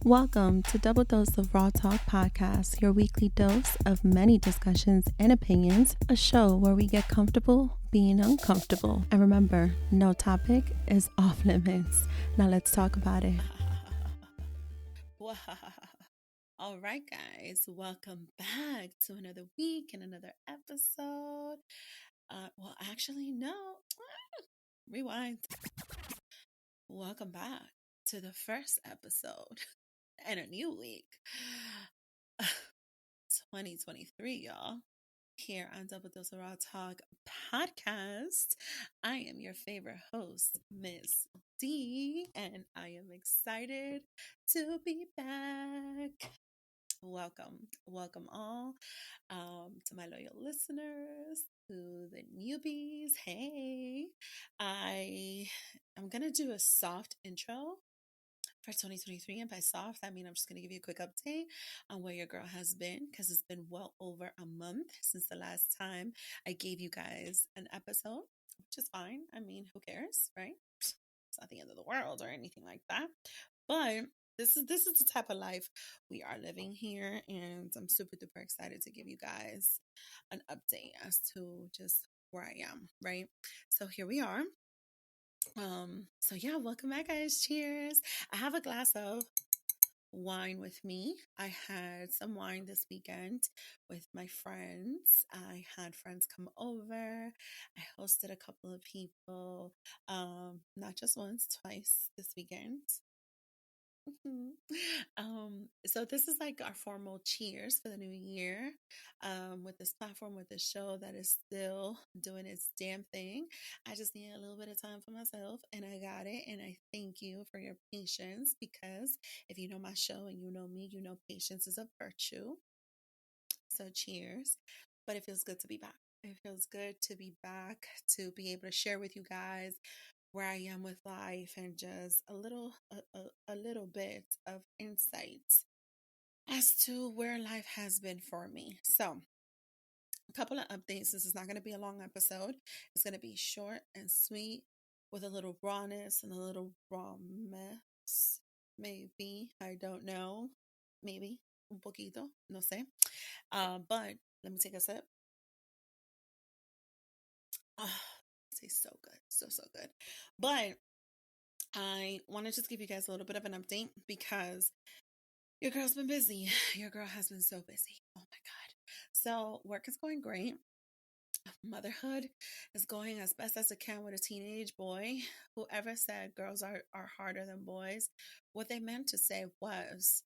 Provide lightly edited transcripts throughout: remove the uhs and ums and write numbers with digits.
Welcome to Double Dose of Raw Talk Podcast, your weekly dose of many discussions and opinions, a show where we get comfortable being uncomfortable. And remember, no topic is off limits. Now let's talk about it. Wow. All right, guys, welcome back to another week and another episode. Actually, no, rewind. Welcome back to the first episode and a new week. 2023, y'all. Here on Double Dose of Raw Talk podcast. I am your favorite host, Miss D, and I am excited to be back. Welcome all to my loyal listeners, to the newbies. Hey, I'm gonna do a soft intro for 2023. And by soft, I mean I'm just going to give you a quick update on where your girl has been because it's been well over a month since the last time I gave you guys an episode, which is fine. I mean, who cares, right? It's not the end of the world or anything like that. But this is the type of life we are living here, and I'm super duper excited to give you guys an update as to just where I am, right? So here we are. So yeah, welcome back, guys. Cheers. I have a glass of wine with me. I had some wine this weekend with my friends. I had friends come over. I hosted a couple of people, not just once, twice this weekend. Mhm. So this is like our formal cheers for the new year. With this platform, with this show that is still doing its damn thing. I just need a little bit of time for myself, and I got it. And I thank you for your patience because if you know my show and you know me, you know patience is a virtue. So cheers. But it feels good to be back. It feels good to be back to be able to share with you guys where I am with life and just a little bit of insight as to where life has been for me. So, a couple of updates. This is not going to be a long episode. It's going to be short and sweet with a little rawness and a little rawmess. Maybe, I don't know. Maybe un poquito, no sé. But let me take a sip. Oh, tastes so good, so good. But I want to just give you guys a little bit of an update because your girl's been busy. Your girl has been so busy. Oh my God. So, work is going great. Motherhood is going as best as it can with a teenage boy. Whoever said girls are harder than boys, what they meant to say was,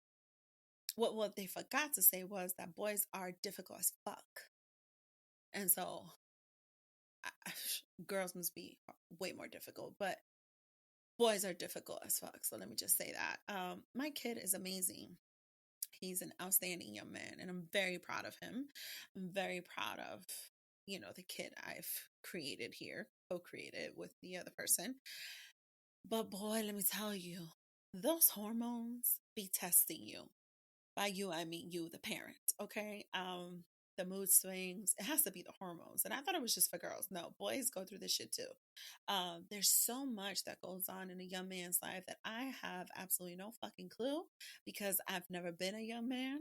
what they forgot to say was that boys are difficult as fuck. And so, girls must be way more difficult, but boys are difficult as fuck. So let me just say that. My kid is amazing. He's an outstanding young man, and I'm very proud of him. I'm very proud of, the kid I've created here, co-created with the other person. But boy, let me tell you, those hormones be testing you. By you, I mean you, the parent, okay? The mood swings, it has to be the hormones. And I thought it was just for girls. No, boys go through this shit too. There's so much that goes on in a young man's life that I have absolutely no fucking clue because I've never been a young man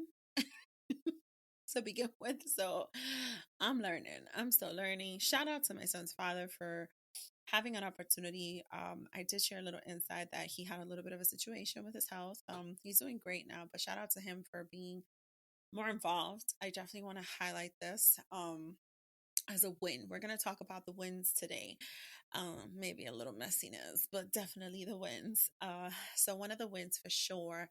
to begin with. So I'm learning. I'm still learning. Shout out to my son's father for having an opportunity. I did share a little insight that he had a little bit of a situation with his health. He's doing great now, but shout out to him for being more involved. I definitely want to highlight this as a win. We're going to talk about the wins today. Maybe a little messiness, but definitely the wins. So one of the wins for sure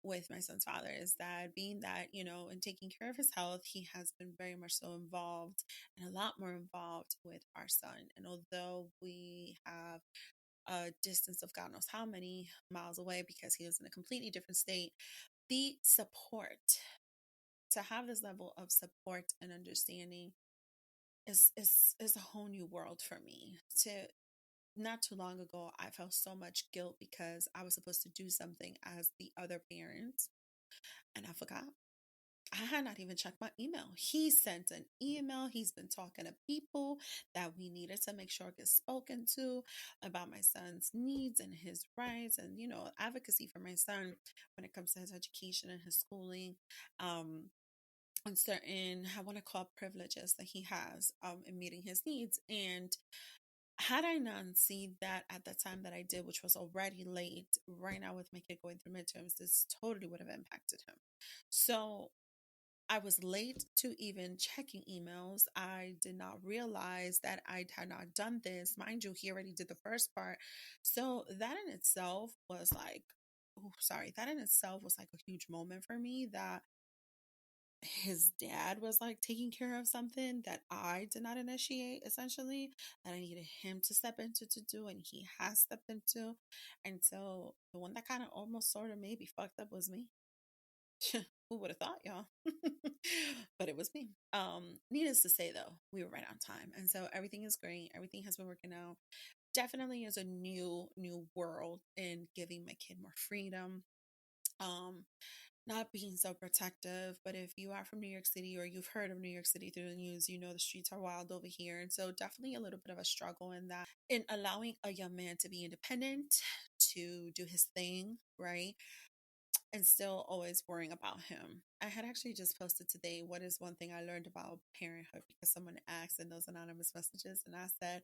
with my son's father is that being that, in taking care of his health, he has been very much so involved and a lot more involved with our son. And although we have a distance of God knows how many miles away because he lives in a completely different state, the support to have this level of support and understanding is a whole new world for me. To Not too long ago, I felt so much guilt because I was supposed to do something as the other parent, and I forgot. I had not even checked my email. He sent an email. He's been talking to people that we needed to make sure gets spoken to about my son's needs and his rights and, advocacy for my son when it comes to his education and his schooling. On certain, I want to call privileges that he has in meeting his needs. And had I not seen that at the time that I did, which was already late, right now with my kid going through midterms, this totally would have impacted him. So I was late to even checking emails. I did not realize that I had not done this. Mind you, he already did the first part. So that in itself was like, oh, sorry, that in itself was like a huge moment for me that his dad was like taking care of something that I did not initiate, essentially, that I needed him to step into to do, and he has stepped into. And so the one that kind of almost sort of maybe fucked up was me. Who would have thought, y'all? But it was me. Needless to say, though, we were right on time, and so everything is great. Everything has been working out. Definitely is a new world in giving my kid more freedom. Um, Not being so protective, but if you are from New York City or you've heard of New York City through the news, you know the streets are wild over here. And so definitely a little bit of a struggle in that, in allowing a young man to be independent, to do his thing, right? And still always worrying about him. I had actually just posted today, what is one thing I learned about parenthood? Because someone asked in those anonymous messages, and I said,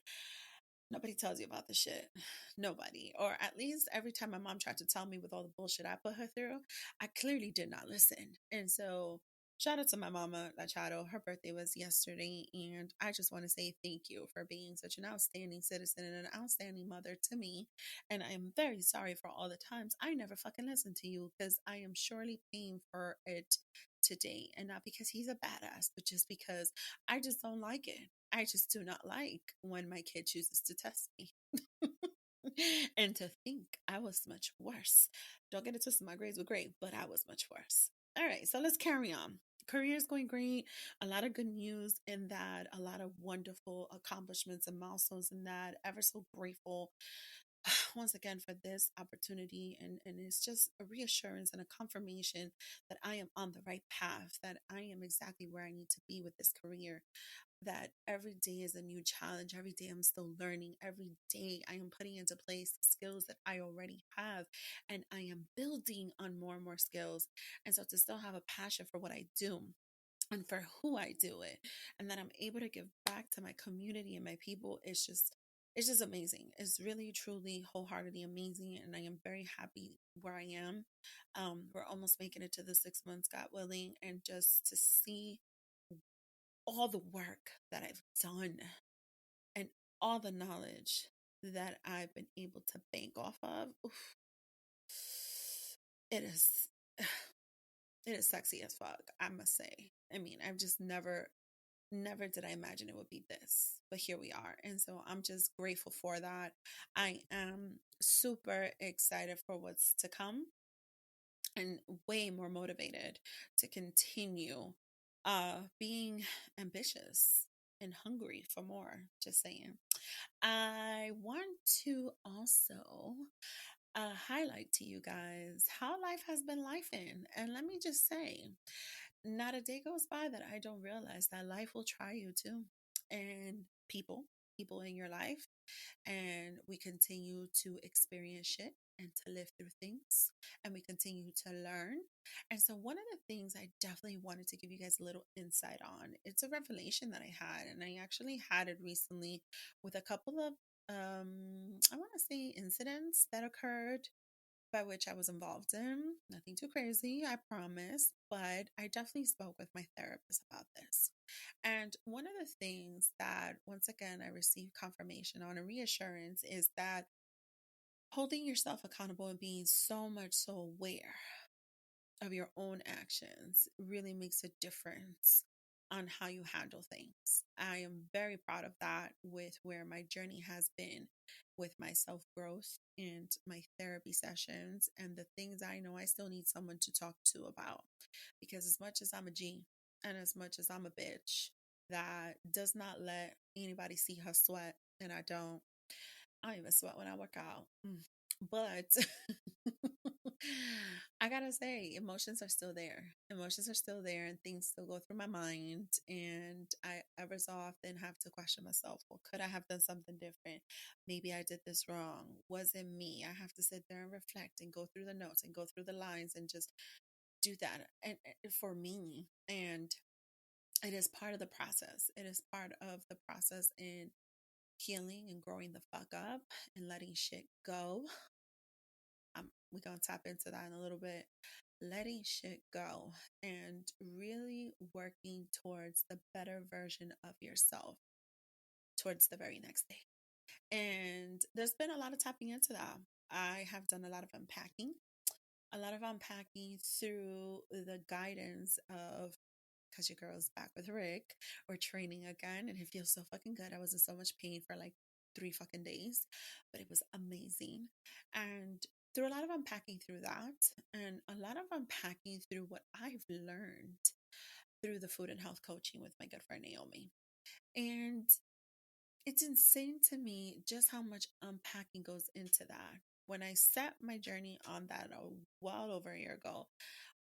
nobody tells you about this shit. Nobody. Or at least every time my mom tried to tell me with all the bullshit I put her through, I clearly did not listen. And so, shout out to my mama, La Chato. Her birthday was yesterday. And I just want to say thank you for being such an outstanding citizen and an outstanding mother to me. And I am very sorry for all the times I never fucking listened to you because I am surely paying for it today. And not because he's a badass, but just because I just don't like it. I just do not like when my kid chooses to test me. And to think I was much worse. Don't get it twisted, my grades were great, but I was much worse. All right, so let's carry on. Career is going great. A lot of good news in that, a lot of wonderful accomplishments and milestones in that. Ever so grateful once again for this opportunity, and it's just a reassurance and a confirmation that I am on the right path, that I am exactly where I need to be with this career, that every day is a new challenge. Every day I'm still learning. Every day I am putting into place skills that I already have, and I am building on more and more skills. And so to still have a passion for what I do and for who I do it, and that I'm able to give back to my community and my people, it's just amazing. It's really, truly, wholeheartedly amazing, and I am very happy where I am. We're almost making it to the 6 months, God willing, and just to see all the work that I've done and all the knowledge that I've been able to bank off of, oof, it is it is sexy as fuck, I must say. I mean, I've just never did I imagine it would be this, but here we are. And so I'm just grateful for that. I am super excited for what's to come and way more motivated to continue being ambitious and hungry for more. Just saying. I want to also highlight to you guys how life has been life in. And let me just say, not a day goes by that I don't realize that life will try you too. And people in your life, and we continue to experience shit and to live through things, and we continue to learn. And so one of the things I definitely wanted to give you guys a little insight on, it's a revelation that I had, and I actually had it recently with a couple of I want to say incidents that occurred by which I was involved in. Nothing too crazy, I promise, but I definitely spoke with my therapist about this. And one of the things that, once again, I received confirmation on, a reassurance, is that holding yourself accountable and being so much so aware of your own actions really makes a difference on how you handle things. I am very proud of that with where my journey has been with my self growth and my therapy sessions and the things I know I still need someone to talk to about. Because as much as I'm a G and as much as I'm a bitch that does not let anybody see her sweat, and I don't even sweat when I work out. But I gotta say, emotions are still there. Emotions are still there, and things still go through my mind. And I ever so often have to question myself. Well, could I have done something different? Maybe I did this wrong. Was it me? I have to sit there and reflect and go through the notes and go through the lines and just do that. And for me, and it is part of the process. It is part of the process in healing and growing the fuck up and letting shit go. We're going to tap into that in a little bit. Letting shit go and really working towards the better version of yourself towards the very next day. And there's been a lot of tapping into that. I have done a lot of unpacking through the guidance of, because your girl's back with Rick. We're training again, and it feels so fucking good. I was in so much pain for like 3 fucking days, but it was amazing. And through a lot of unpacking through that, and a lot of unpacking through what I've learned through the food and health coaching with my good friend Naomi. And it's insane to me just how much unpacking goes into that. When I set my journey on that well over a year ago,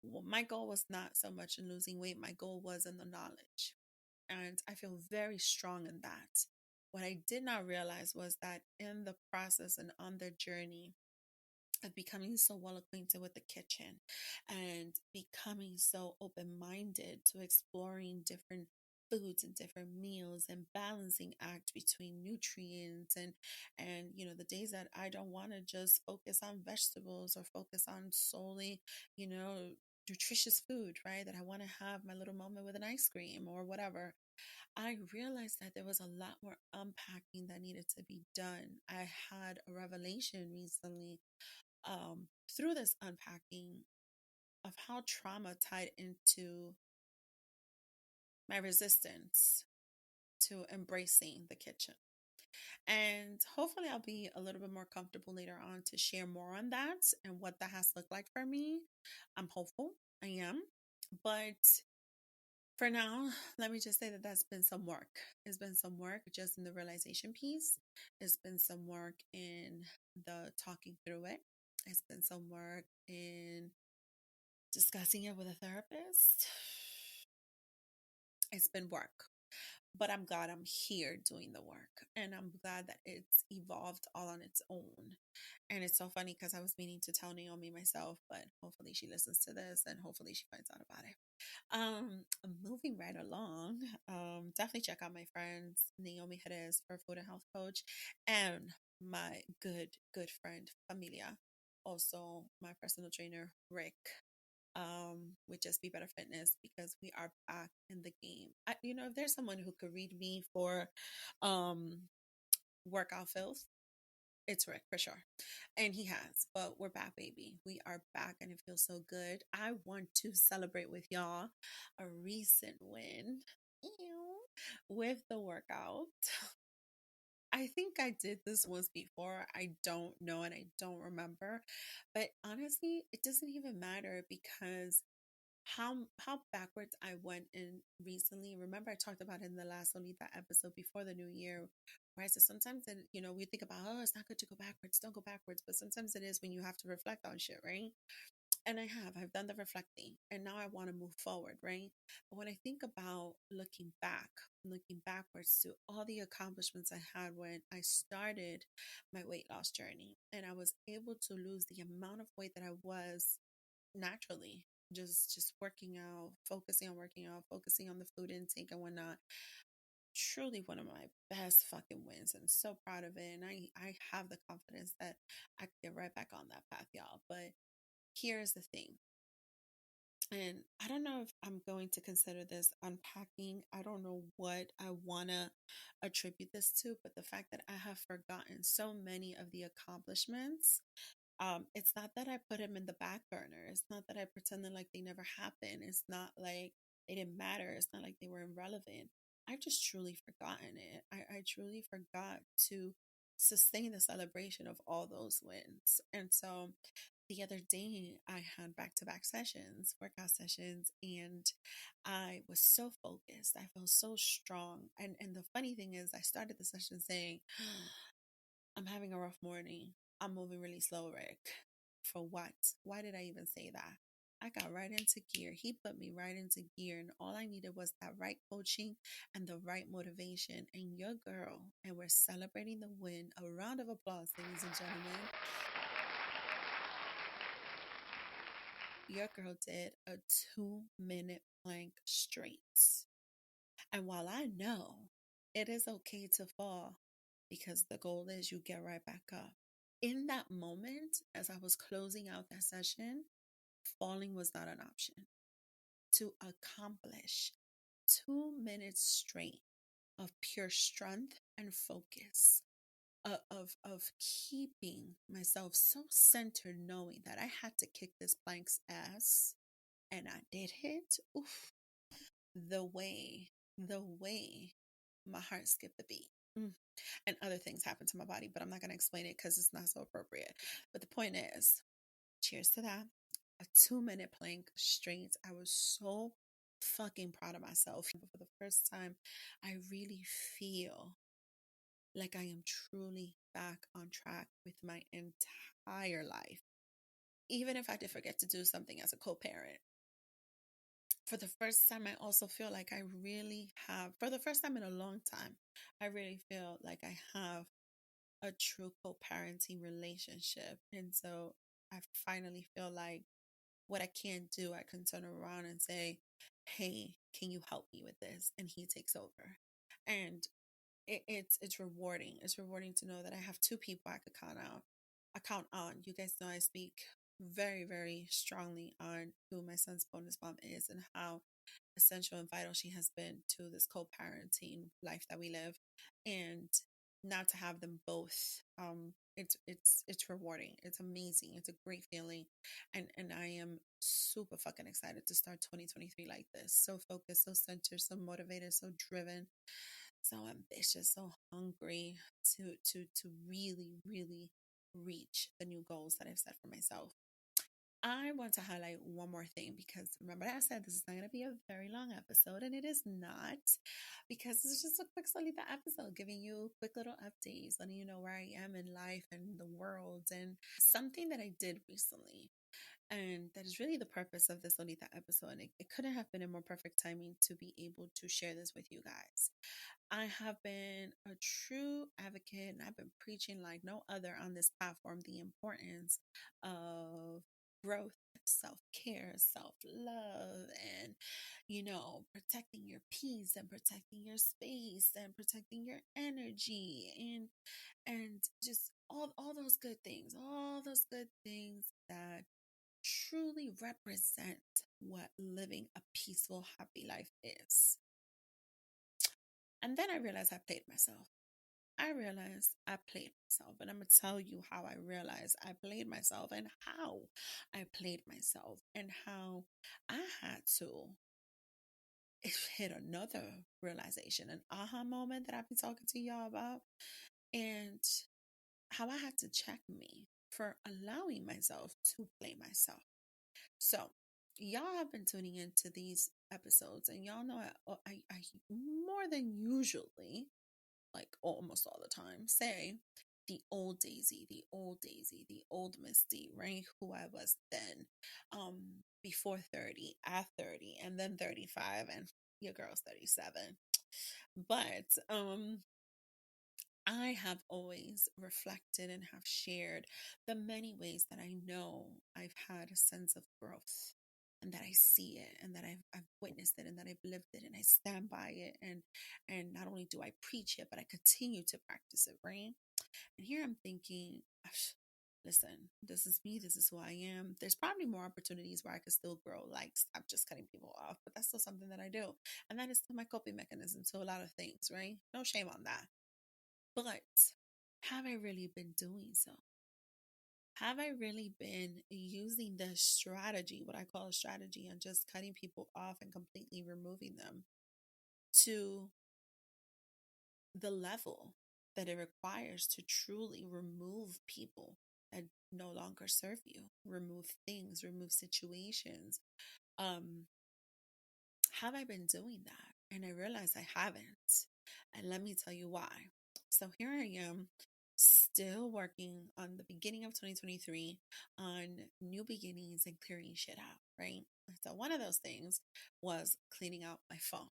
well, my goal was not so much in losing weight. My goal was in the knowledge. And I feel very strong in that. What I did not realize was that in the process and on the journey of becoming so well acquainted with the kitchen and becoming so open minded to exploring different foods and different meals and balancing act between nutrients and the days that I don't want to just focus on vegetables or focus on solely nutritious food, right, that I want to have my little moment with an ice cream or whatever. I realized that there was a lot more unpacking that needed to be done. I had a revelation recently through this unpacking of how trauma tied into my resistance to embracing the kitchen. And hopefully, I'll be a little bit more comfortable later on to share more on that and what that has looked like for me. I'm hopeful. I am. But for now, let me just say that that's been some work. It's been some work just in the realization piece. It's been some work in the talking through it. It's been some work in discussing it with a therapist. It's been work, but I'm glad I'm here doing the work, and I'm glad that it's evolved all on its own. And it's so funny because I was meaning to tell Naomi myself, but hopefully she listens to this and hopefully she finds out about it. Moving right along, definitely check out my friends Naomi Jerez for food and health coach, and my good friend Familia, also my personal trainer Rick, with Just Be Better Fitness, because we are back in the game. If there's someone who could read me for um workout filth, it's Rick for sure. And he has, but we're back, baby. We are back and it feels so good. I want to celebrate with y'all a recent win with the workout. I think I did this once before. I don't know and I don't remember. But honestly, it doesn't even matter because how backwards I went in recently. Remember, I talked about in the last Solita episode before the new year, where I said sometimes that we think about, oh, it's not good to go backwards, don't go backwards, but sometimes it is when you have to reflect on shit, right? And I've done the reflecting, and now I want to move forward, right? But when I think about looking backwards to all the accomplishments I had when I started my weight loss journey, and I was able to lose the amount of weight that I was naturally, just working out, focusing on working out, focusing on the food intake and whatnot. Truly one of my best fucking wins. I'm so proud of it. And I have the confidence that I can get right back on that path, y'all. But here's the thing. And I don't know if I'm going to consider this unpacking. I don't know what I want to attribute this to, but the fact that I have forgotten so many of the accomplishments, it's not that I put them in the back burner. It's not that I pretended like they never happened. It's not like they didn't matter. It's not like they were irrelevant. I've just truly forgotten it. I truly forgot to sustain the celebration of all those wins. And so the other day I had back-to-back sessions, workout sessions, and I was so focused. I felt so strong. And the funny thing is I started the session saying, I'm having a rough morning. I'm moving really slow, Rick. For what? Why did I even say that? I got right into gear. He put me right into gear, and all I needed was that right coaching and the right motivation. And your girl, and we're celebrating the win. A round of applause, ladies and gentlemen. Your girl did a 2-minute plank straight. And while I know it is okay to fall, because the goal is you get right back up, in that moment, as I was closing out that session, falling was not an option. To accomplish 2 minutes straight of pure strength and focus, of keeping myself so centered, knowing that I had to kick this plank's ass, and I did it. Oof, the way my heart skipped the beat. And other things happened to my body, but I'm not going to explain it because it's not so appropriate. But the point is, cheers to that. A 2-minute plank straight. I was so fucking proud of myself. For the first time, I really feel like I am truly back on track with my entire life. Even if I did forget to do something as a co-parent, for the first time, I also feel like I really have, for the first time in a long time, I really feel like I have a true co-parenting relationship. And so I finally feel like what I can't do, I can turn around and say, hey, can you help me with this? And he takes over. And it's rewarding. It's rewarding to know that I have two people I could count on. You guys know I speak very, very strongly on who my son's bonus mom is and how essential and vital she has been to this co-parenting life that we live. And now to have them both, it's rewarding. It's amazing. It's a great feeling. And I am super fucking excited to start 2023 like this. So focused, so centered, so motivated, so driven, so ambitious, so hungry to really, really reach the new goals that I've set for myself. I want to highlight one more thing, because remember I said this is not going to be a very long episode, and it is not, because it's just a quick Solita episode giving you quick little updates, letting you know where I am in life and the world, and something that I did recently. And that is really the purpose of this Solita episode. And it couldn't have been a more perfect timing to be able to share this with you guys. I have been a true advocate, and I've been preaching like no other on this platform the importance of growth, self-care, self-love, and protecting your peace and protecting your space and protecting your energy, and just all those good things, all those good things that truly represent what living a peaceful, happy life is. And then I realized I played myself. I realized I played myself. And I'm going to tell you how I realized I played myself, and how I played myself, and how I had to hit another realization, an aha moment that I've been talking to y'all about, and how I had to check me for allowing myself to play myself. So, y'all have been tuning into these episodes, and y'all know I more than usually, like almost all the time, say the old Daisy, the old Daisy, the old Misty, right? Who I was then, before 30, at 30, and then 35, and your girl's 37. But I have always reflected and have shared the many ways that I know I've had a sense of growth, and that I see it, and that I've witnessed it, and that I've lived it, and I stand by it, and not only do I preach it, but I continue to practice it, right? And here I'm thinking, listen, this is me, this is who I am. There's probably more opportunities where I could still grow, like stop just cutting people off, but that's still something that I do. And that is still my coping mechanism to a lot of things, right? No shame on that. But have I really been doing so? Have I really been using the strategy, what I call a strategy, and just cutting people off and completely removing them, to the level that it requires to truly remove people that no longer serve you, remove things, remove situations? Um, have I been doing that? And I realize I haven't. And let me tell you why. So here I am, still working on the beginning of 2023 on new beginnings and clearing shit out, right? So one of those things was cleaning out my phone.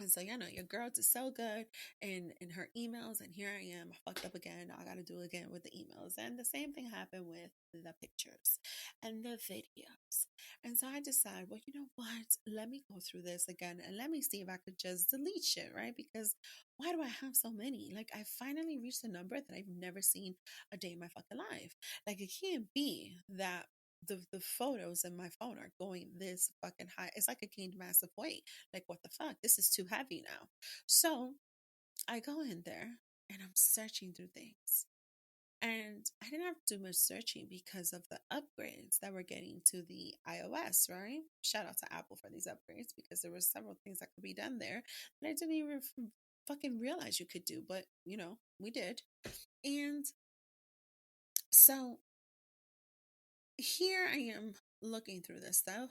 And so, your girl did so good in her emails, and here I am, I fucked up again. I got to do it again with the emails. And the same thing happened with the pictures and the videos. And so I decided, well, you know what? Let me go through this again and let me see if I could just delete shit, right? Because why do I have so many? Like, I finally reached a number that I've never seen a day in my fucking life. Like, it can't be that the photos in my phone are going this fucking high. It's like I gained massive weight. Like, what the fuck? This is too heavy now. So I go in there and I'm searching through things. And I didn't have to do much searching because of the upgrades that we're getting to the iOS, right? Shout out to Apple for these upgrades, because there were several things that could be done there that I didn't even fucking realize you could do. But, we did. And so here I am looking through this stuff,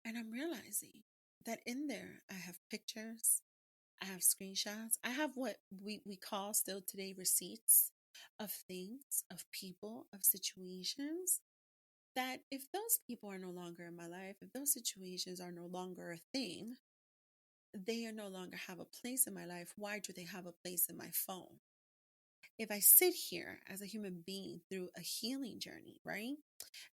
and I'm realizing that in there I have pictures, I have screenshots, I have what we call still today receipts of things, of people, of situations, that if those people are no longer in my life, if those situations are no longer a thing, they are no longer have a place in my life. Why do they have a place in my phone? If I sit here as a human being through a healing journey, right?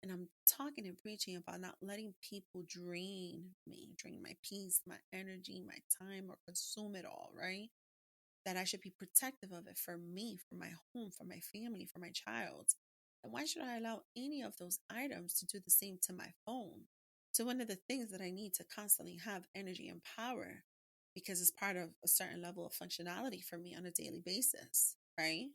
And I'm talking and preaching about not letting people drain me, drain my peace, my energy, my time, or consume it all, right? That I should be protective of it for me, for my home, for my family, for my child. And why should I allow any of those items to do the same to my phone? To one of the things that I need to constantly have energy and power, because it's part of a certain level of functionality for me on a daily basis, right?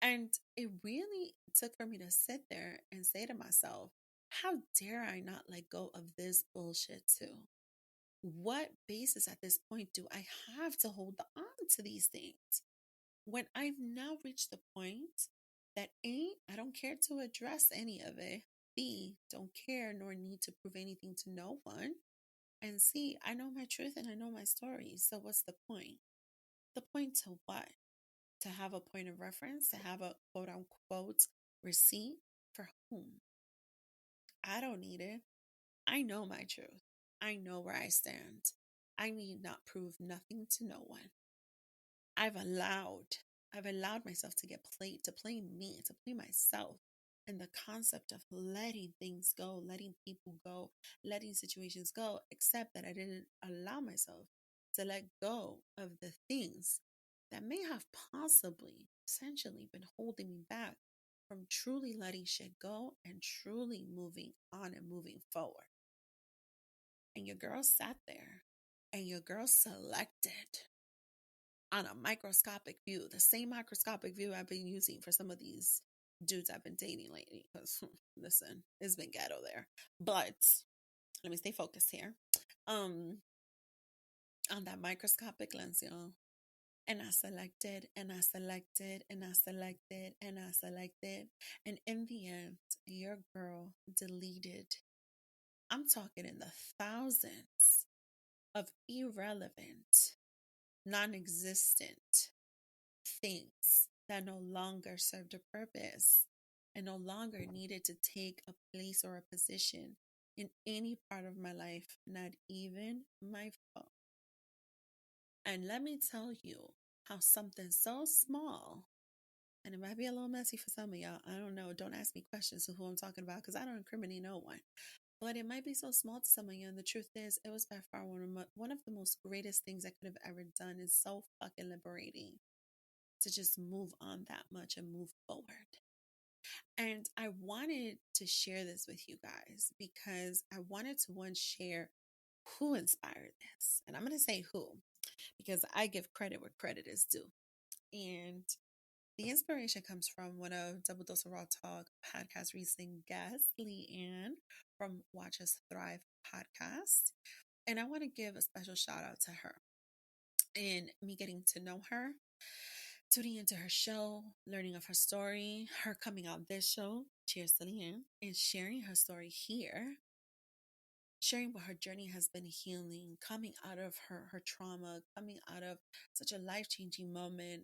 And it really took for me to sit there and say to myself, how dare I not let go of this bullshit too? What basis at this point do I have to hold on to these things when I've now reached the point that A, I don't care to address any of it, B, don't care nor need to prove anything to no one, and C, I know my truth and I know my story. So what's the point? The point to what? To have a point of reference, to have a quote unquote receipt for whom? I don't need it. I know my truth. I know where I stand. I need not prove nothing to no one. I've allowed, I've allowed myself to get played, to play me, to play myself. And the concept of letting things go, letting people go, letting situations go, except that I didn't allow myself to let go of the things that may have possibly, essentially, been holding me back from truly letting shit go and truly moving on and moving forward. And your girl sat there and your girl selected on a microscopic view, the same microscopic view I've been using for some of these dudes I've been dating lately. Because, listen, it's been ghetto there. But let me stay focused here. On that microscopic lens, y'all. And I selected, and I selected, and I selected, and I selected. And in the end, your girl deleted, I'm talking in the thousands of irrelevant, non existent things that no longer served a purpose and no longer needed to take a place or a position in any part of my life, not even my phone. And let me tell you how something so small, and it might be a little messy for some of y'all, I don't know, don't ask me questions of who I'm talking about because I don't incriminate no one. But it might be so small to some of you, and the truth is, it was by far one of the most greatest things I could have ever done. It's so fucking liberating to just move on that much and move forward. And I wanted to share this with you guys because I wanted to share who inspired this. And I'm going to say who, because I give credit where credit is due. And the inspiration comes from one of Double Dose of Raw Talk podcast recent guest, Leanne from Watch Us Thrive podcast. And I want to give a special shout out to her and me getting to know her, tuning into her show, learning of her story, her coming on this show, cheers to Leanne, and sharing her story here, sharing what her journey has been healing, coming out of her trauma, coming out of such a life-changing moment,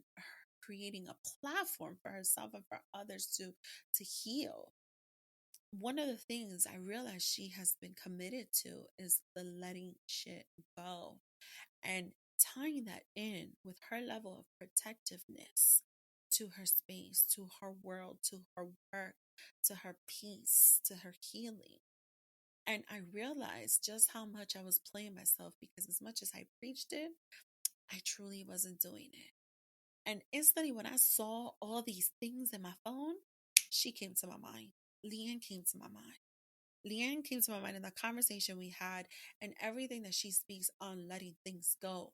creating a platform for herself and for others to heal. One of the things I realized she has been committed to is the letting shit go, and tying that in with her level of protectiveness to her space, to her world, to her work, to her peace, to her healing. And I realized just how much I was playing myself, because as much as I preached it, I truly wasn't doing it. And instantly, when I saw all these things in my phone, she came to my mind. Leanne came to my mind. Leanne came to my mind in the conversation we had, and everything that she speaks on letting things go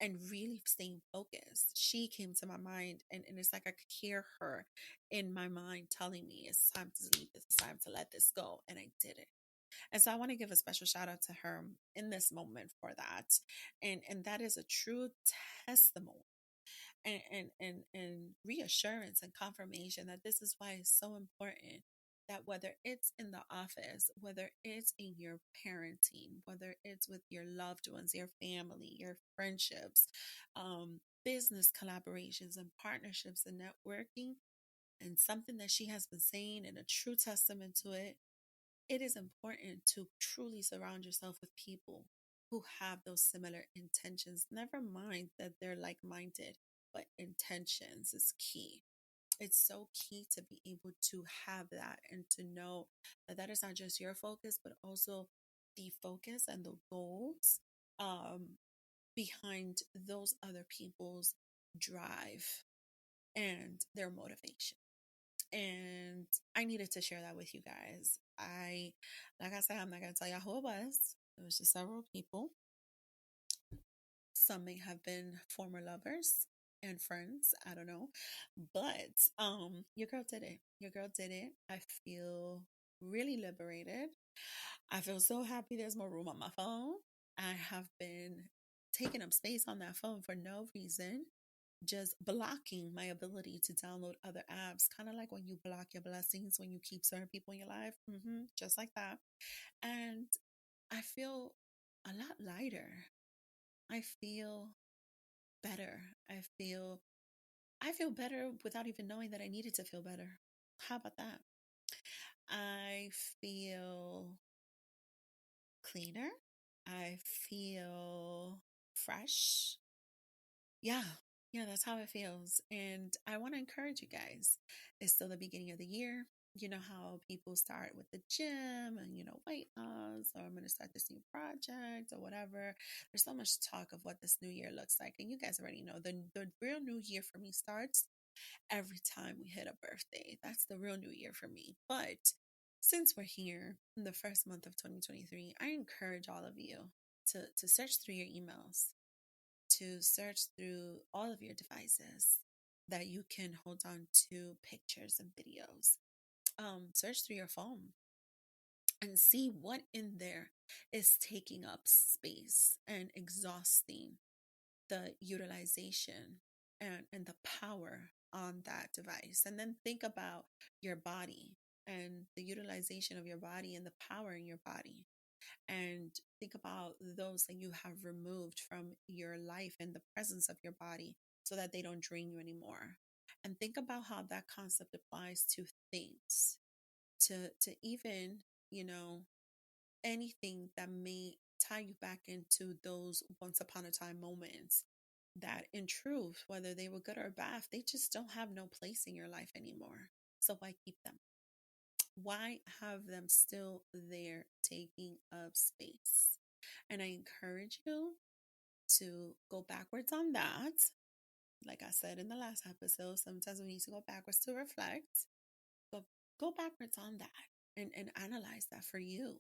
and really staying focused. She came to my mind, and it's like I could hear her in my mind telling me it's time to leave this, it's time to let this go. And I did it. And so I want to give a special shout out to her in this moment for that. And that is a true testimony and reassurance and confirmation that this is why it's so important that whether it's in the office, whether it's in your parenting, whether it's with your loved ones, your family, your friendships, business collaborations and partnerships and networking, and something that she has been saying and a true testament to it, it is important to truly surround yourself with people who have those similar intentions. Never mind that they're like minded, but intentions is key. It's so key to be able to have that and to know that that is not just your focus, but also the focus and the goals um, behind those other people's drive and their motivation. And I needed to share that with you guys. Like I said, I'm not going to tell y'all who it was. It was just several people. Some may have been former lovers and friends. I don't know. But your girl did it. Your girl did it. I feel really liberated. I feel so happy there's more room on my phone. I have been taking up space on that phone for no reason, just blocking my ability to download other apps, kind of like when you block your blessings when you keep certain people in your life, just like that. And I feel a lot lighter. I feel better. I feel better without even knowing that I needed to feel better. How about that? I feel cleaner. I feel fresh. Yeah, yeah, that's how it feels. And I want to encourage you guys. It's still the beginning of the year. You know how people start with the gym and, weight loss, or I'm going to start this new project or whatever. There's so much talk of what this new year looks like. And you guys already know the real new year for me starts every time we hit a birthday. That's the real new year for me. But since we're here in the first month of 2023, I encourage all of you to search through your emails, to search through all of your devices that you can hold on to pictures and videos. Search through your phone and see what in there is taking up space and exhausting the utilization and the power on that device. And then think about your body and the utilization of your body and the power in your body, and think about those that you have removed from your life and the presence of your body so that they don't drain you anymore. And think about how that concept applies to things, to even, you know, anything that may tie you back into those once upon a time moments that in truth, whether they were good or bad, they just don't have no place in your life anymore. So why keep them? Why have them still there taking up space? And I encourage you to go backwards on that. Like I said in the last episode, sometimes we need to go backwards to reflect, but go backwards on that and analyze that for you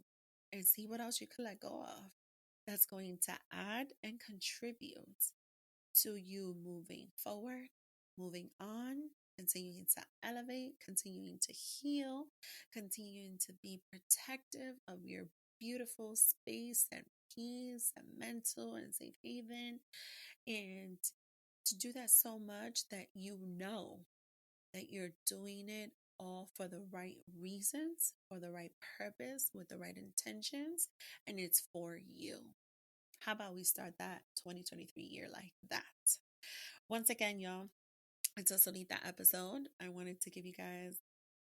and see what else you could let go of that's going to add and contribute to you moving forward, moving on, continuing to elevate, continuing to heal, continuing to be protective of your beautiful space and peace and mental and safe haven. And to do that so much that you know that you're doing it all for the right reasons, for the right purpose, with the right intentions, and it's for you. How about we start that 2023 year like that? Once again, y'all, It's a Solita episode. I wanted to give you guys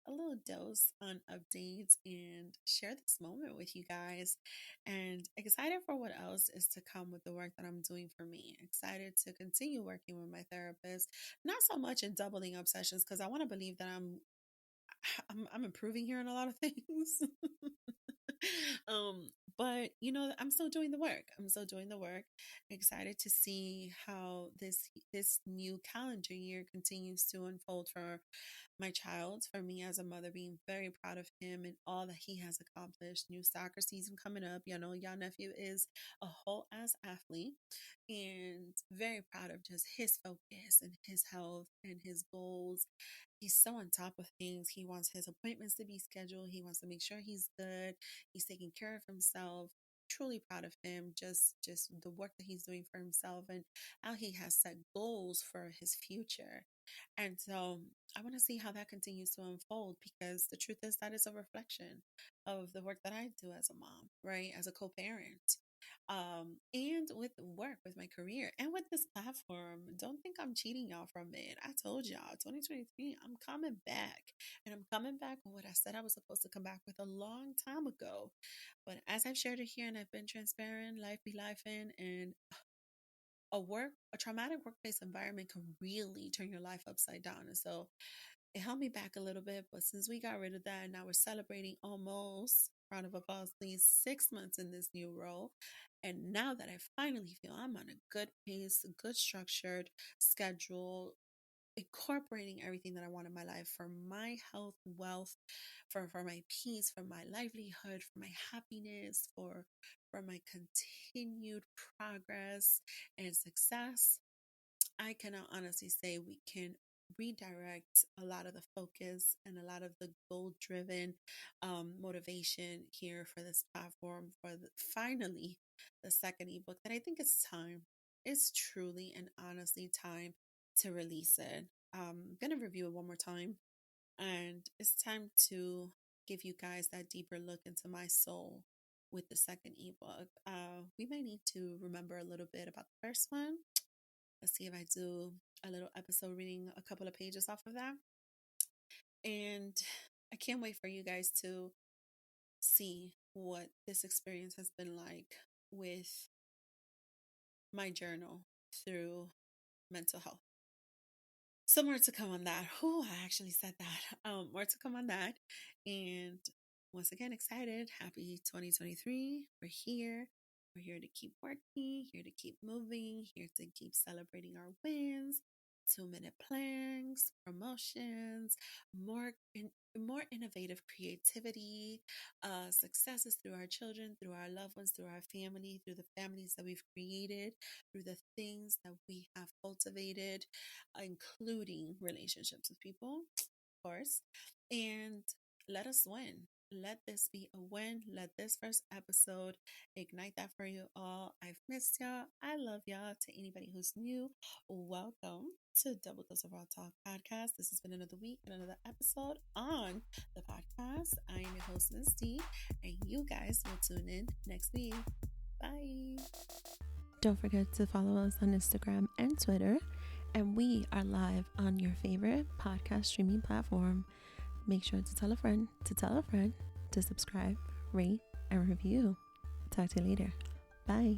a little dose on updates and share this moment with you guys. And excited for what else is to come with the work that I'm doing for me. Excited to continue working with my therapist. Not so much in doubling up sessions because I want to believe that I'm improving here in a lot of things. um, but I'm still doing the work. I'm still doing the work. Excited to see how this new calendar year continues to unfold for my child, for me as a mother, being very proud of him and all that he has accomplished. New soccer season coming up. Y'all nephew is a whole ass athlete, and very proud of just his focus and his health and his goals. He's so on top of things. He wants his appointments to be scheduled. He wants to make sure he's good. He's taking care of himself. Truly proud of him. Just the work that he's doing for himself and how he has set goals for his future. And so I want to see how that continues to unfold, because the truth is that is a reflection of the work that I do as a mom, right? As a co-parent. And with work, with my career, and with this platform. Don't think I'm cheating y'all from it. I told y'all, 2023, I'm coming back. And I'm coming back with what I said I was supposed to come back with a long time ago. But as I've shared it here and I've been transparent, life be life in, and a traumatic workplace environment can really turn your life upside down. And so it held me back a little bit, but since we got rid of that, now we're celebrating almost, round of applause please, 6 months in this new role. And now that I finally feel I'm on a good pace, a good structured schedule, incorporating everything that I want in my life for my health, wealth, for my peace, for my livelihood, for my happiness, for my continued progress and success, I cannot honestly say we can redirect a lot of the focus and a lot of the goal driven motivation here for this platform for finally the second ebook, that I think it's time. It's truly and honestly time to release it. I'm going to review it one more time, and it's time to give you guys that deeper look into my soul with the second ebook. We may need to remember a little bit about the first one. Let's see if I do a little episode reading a couple of pages off of that. And I can't wait for you guys to see what this experience has been like with my journal through mental health. So more to come on that. Oh, I actually said that. More to come on that. And once again, excited. Happy 2023. We're here. We're here to keep working, here to keep moving, here to keep celebrating our wins. 2-minute plans, promotions, more innovative creativity, successes through our children, through our loved ones, through our family, through the families that we've created, through the things that we have cultivated, including relationships with people, of course. And let us win. Let this be a win. Let this first episode ignite that for you all. I've missed y'all. I love y'all. To anybody who's new, welcome to Double Dose of Raw Talk podcast. This has been another week and another episode on the podcast. I am your host, Ms. D, and you guys will tune in next week. Bye. Don't forget to follow us on Instagram and Twitter. And we are live on your favorite podcast streaming platform. Make sure to tell a friend to subscribe, rate, and review. Talk to you later. Bye.